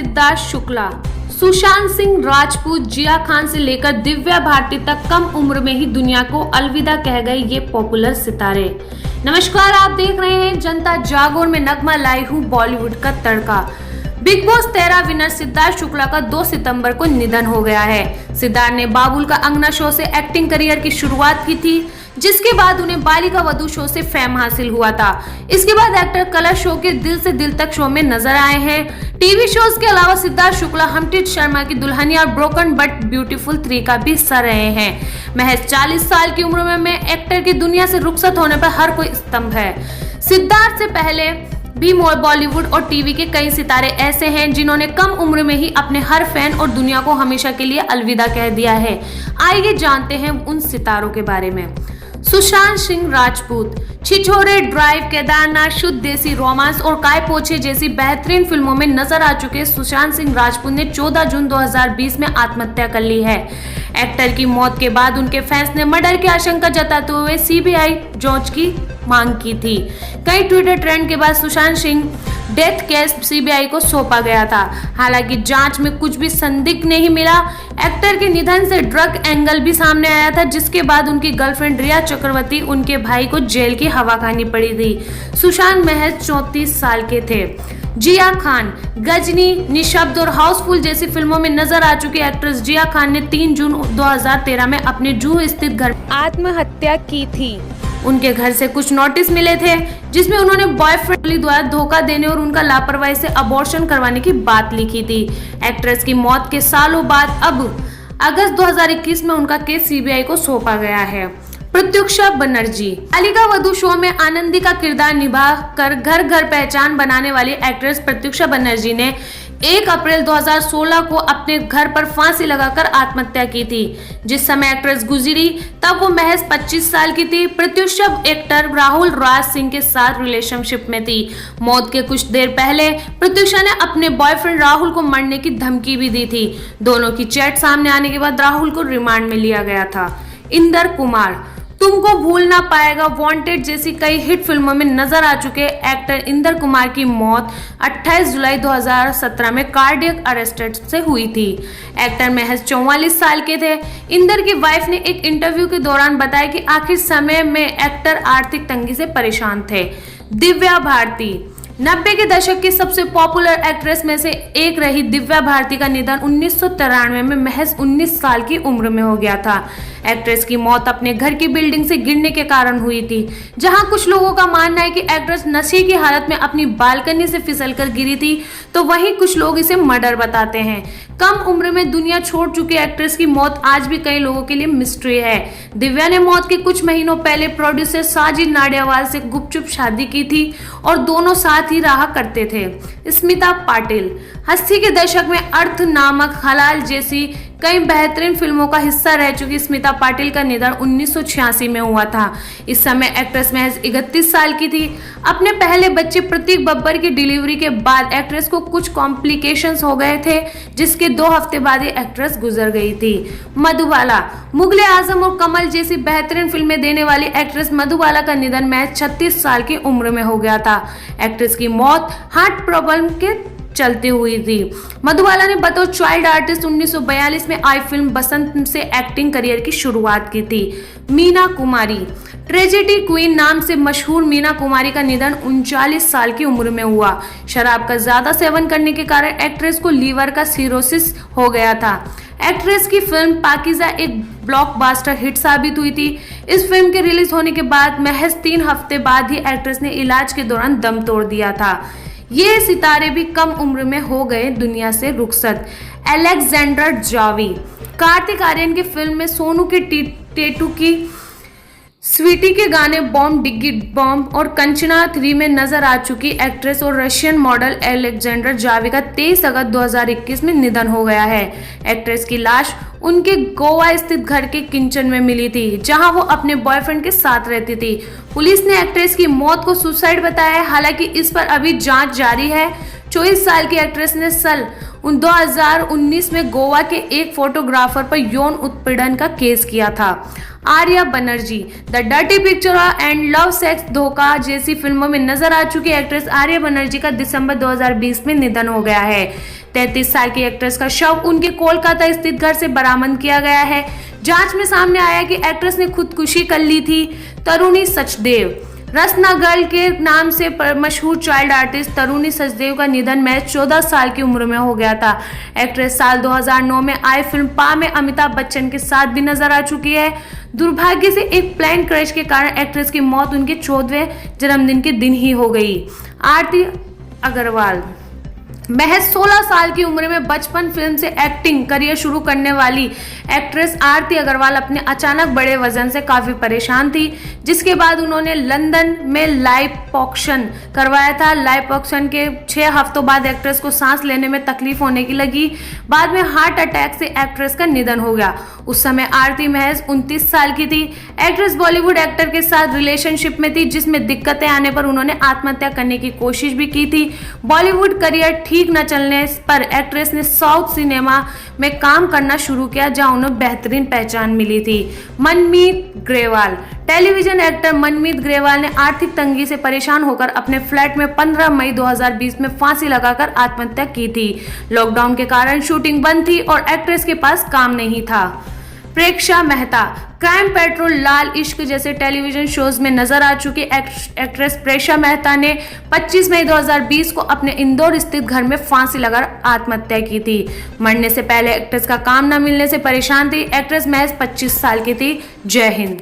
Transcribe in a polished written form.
सिद्धार्थ शुक्ला। सुशांत सिंह राजपूत, जिया खान से लेकर दिव्या भारती तक कम उम्र में ही दुनिया को अलविदा कह गए ये पॉपुलर सितारे। नमस्कार, आप देख रहे हैं जनता जागरण में नगमा लाई हूँ बॉलीवुड का तड़का। Bigg Boss 13 winner Siddharth Shukla का 2 सितंबर को निधन हो गया है। सिद्धार्थ ने बाबुल का अंगना शो से एक्टिंग करियर की शुरुआत की थी, जिसके बाद उन्हें बालिका वधू शो से फेम हासिल हुआ था। इसके बाद एक्टर कलर शो के दिल से दिल तक शो में नजर आए हैं। टीवी शोज के अलावा सिद्धार्थ शुक्ला हमटीट शर्मा की दुल्हनिया और ब्रोकन बट ब्यूटीफुल 3 का भी हिस्सा रहे हैं। महज 40 साल की उम्र में एक्टर की दुनिया से रुखसत होने पर हर कोई स्तंभ है। सिद्धार्थ से पहले भी बॉलीवुड और टीवी के कई सितारे ऐसे हैं जिन्होंने कम उम्र में ही अपने हर फैन और दुनिया को हमेशा के लिए अलविदा कह दिया है। आइए जानते हैं उन सितारों के बारे में। सुशांत सिंह राजपूत। छिछोरे, ड्राइव, केदारनाथ, शुद्ध देसी, रोमांस और काय पोछे जैसी बेहतरीन फिल्मों में नजर आ चुके सुशांत सिंह राजपूत ने 14 जून 2020 में आत्महत्या कर ली है। एक्टर की मौत के बाद उनके फैंस ने मर्डर की आशंका जताते हुए सीबीआई जांच की मांग की थी। कई ट्विटर ट्रेंड के बाद Sushant Singh death case CBI को सौंपा गया था। हालांकि जांच में कुछ भी संदिग्ध नहीं मिला। एक्टर के निधन से ड्रग एंगल भी सामने आया था, जिसके बाद उनकी गर्लफ्रेंड रिया चक्रवर्ती उनके भाई को जेल की हवा खानी पड़ी थी। सुशांत महज 34 साल के थे। जिया खान। गजनी, निशब्द और हाउसफुल जैसी फिल्मों में नजर आ चुकी एक्ट्रेस जिया खान ने 3 जून 2013 में अपने जूहू स्थित घर आत्महत्या की थी। उनके घर से कुछ नोटिस मिले थे, जिसमें उन्होंने बॉयफ्रेंड द्वारा धोखा देने और उनका लापरवाही से अबॉर्शन करवाने की बात लिखी थी। एक्ट्रेस की मौत के सालों बाद अब अगस्त 2021 में उनका केस सीबीआई को सौंपा गया है। प्रत्युषा बनर्जी। बालिका वधू शो में आनंदी का किरदार निभा कर घर घर पहचान बनाने वाली एक्ट्रेस प्रत्युषा बनर्जी ने 1 अप्रैल 2016 को अपने घर पर फांसी लगाकर आत्महत्या की थी। जिस समय एक्ट्रेस गुजरी तब वो महज 25 साल की थी। प्रत्युषा एक्टर राहुल राज सिंह के साथ रिलेशनशिप में थी। मौत के कुछ देर पहले प्रत्युषा ने अपने बॉयफ्रेंड राहुल को मरने की धमकी भी दी थी। दोनों की चैट सामने आने के बाद राहुल को रिमांड में लिया गया था। इंदर कुमार। तुमको भूल ना पाएगा, वांटेड जैसी कई हिट फिल्मों में नजर आ चुके एक्टर इंदर कुमार की मौत 28 जुलाई 2017 में कार्डियक अरेस्ट से हुई थी। एक्टर महज 44 साल के थे। इंदर की वाइफ ने एक इंटरव्यू के दौरान बताया कि आखिर समय में एक्टर आर्थिक तंगी से परेशान थे। दिव्या भारती। 90 के दशक की सबसे पॉपुलर एक्ट्रेस में से एक रही दिव्या भारती का निधन 1993 में महज 19 साल की उम्र में हो गया था। एक्ट्रेस की मौत अपने घर की बिल्डिंग से गिरने के कारण हुई थी, जहां कुछ लोगों का मानना है कि एक्ट्रेस नशे की हालत में अपनी बालकनी से फिसलकर गिरी थी, तो वहीं कुछ लोग इसे मर्डर बताते हैं। कम उम्र में दुनिया छोड़ चुकी एक्ट्रेस की मौत आज भी कई लोगों के लिए मिस्ट्री है। दिव्या ने मौत के कुछ महीनों पहले प्रोड्यूसर साजिद नाडियावाला से गुपचुप शादी की थी और दोनों साथ ही रहा करते थे। स्मिता पाटिल। 80 के दशक में अर्थ, नमक हलाल जैसी कई बेहतरीन फिल्मों का हिस्सा रह चुकी स्मिता पाटिल का निधन 1986 में हुआ था। इस समय एक्ट्रेस महज 31 साल की थी। अपने पहले बच्चे प्रतीक बब्बर की डिलीवरी के बाद एक्ट्रेस को कुछ कॉम्प्लिकेशंस हो गए थे, जिसके 2 हफ्ते बाद ही एक्ट्रेस गुजर गई थी। मधुबाला। मुगले आजम और कमल जैसी बेहतरीन फिल्में देने वाली एक्ट्रेस मधुबाला का निधन महज 36 साल की उम्र में हो गया था। एक्ट्रेस की मौत हार्ट प्रॉब्लम के चलती हुई थी। मधुबाला ने बतौर चाइल्ड आर्टिस्ट 1942 में आई फिल्म बसंत से एक्टिंग करियर की शुरुआत की थी। मीना कुमारी। ट्रेजेडी क्वीन नाम से मशहूर मीना कुमारी का निधन 39 साल की उम्र में हुआ। शराब का ज्यादा सेवन करने के कारण एक्ट्रेस को लीवर का सिरोसिस हो गया था। एक्ट्रेस की फिल्म पाकीज़ा एक ब्लॉकबस्टर हिट साबित हुई थी। इस फिल्म के रिलीज होने के बाद महज 3 हफ्ते बाद ही एक्ट्रेस ने इलाज के दौरान दम तोड़ दिया था। ये सितारे भी कम उम्र में हो गए दुनिया से रुखसत। Alexander Xavi. कार्तिक आर्यन की फिल्म में सोनू के टेटू की स्वीटी के गाने बॉम्ब डिग्गी बॉम्ब और कंचना 3 में नजर आ चुकी एक्ट्रेस और रशियन मॉडल अलेक्जेंडर जावी का 23 अगस्त 2021 में निधन हो गया है। एक्ट्रेस की लाश उनके गोवा स्थित घर के किचन में मिली थी, जहां वो अपने बॉयफ्रेंड के साथ रहती थी। पुलिस ने एक्ट्रेस की मौत को सुसाइड बताया है, हालांकि इस पर अभी जांच जारी है। 24 साल की एक्ट्रेस ने सन 2019 में गोवा के एक फोटोग्राफर पर यौन उत्पीड़न का केस किया था। Arya Banerjee. The dirty picture and love sex धोखा जैसी फिल्मों में नजर आ चुकी एक्ट्रेस आर्या बनर्जी का दिसंबर 2020 में निधन हो गया है। 33 साल की एक्ट्रेस का शव उनके कोलकाता स्थित घर से बरामद किया गया है। जांच में सामने आया कि एक्ट्रेस ने खुदकुशी कर ली थी। तरुणी सचदेव। रसना गर्ल के नाम से मशहूर चाइल्ड आर्टिस्ट तरुणी सचदेव का निधन महज 14 साल की उम्र में हो गया था। एक्ट्रेस साल 2009 में आई फिल्म पा में अमिताभ बच्चन के साथ भी नजर आ चुकी है। दुर्भाग्य से एक प्लेन क्रैश के कारण एक्ट्रेस की मौत उनके 14वें जन्मदिन के दिन ही हो गई। आरती अग्रवाल। महज 16 साल की उम्र में बचपन फिल्म से एक्टिंग करियर शुरू करने वाली एक्ट्रेस आरती अग्रवाल अपने अचानक बड़े वजन से काफी परेशान थी, जिसके बाद उन्होंने लंदन में लाइपोसक्शन करवाया था। लाइपोसक्शन के 6 हफ्तों बाद एक्ट्रेस को सांस लेने में तकलीफ होने की लगी। बाद में हार्ट अटैक से एक्ट्रेस का निधन हो गया। उस समय आरती महज 29 साल की थी। एक्ट्रेस बॉलीवुड एक्टर के साथ रिलेशनशिप में थी, जिसमें दिक्कतें आने पर उन्होंने आत्महत्या करने की कोशिश भी की थी। बॉलीवुड करियर ठीक न चलने पर एक्ट्रेस ने साउथ सिनेमा में काम करना शुरू किया, जहां उन्हें बेहतरीन पहचान मिली थी। मनमीत ग्रेवाल। टेलीविजन एक्टर मनमीत ग्रेवाल ने आर्थिक तंगी से परेशान होकर अपने फ्लैट में 15 मई 2020 में फांसी लगाकर आत्महत्या की थी। लॉकडाउन के कारण शूटिंग बंद थी और एक्ट्रेस के पास काम नहीं था। प्रेक्षा मेहता। क्राइम पेट्रोल, लाल इश्क जैसे टेलीविजन शोज में नजर आ चुकी एक्ट्रेस प्रेक्षा मेहता ने 25 मई 2020 को अपने इंदौर स्थित घर में फांसी लगाकर आत्महत्या की थी। मरने से पहले एक्ट्रेस का काम न मिलने से परेशान थी। एक्ट्रेस महज 25 साल की थी। जय हिंद।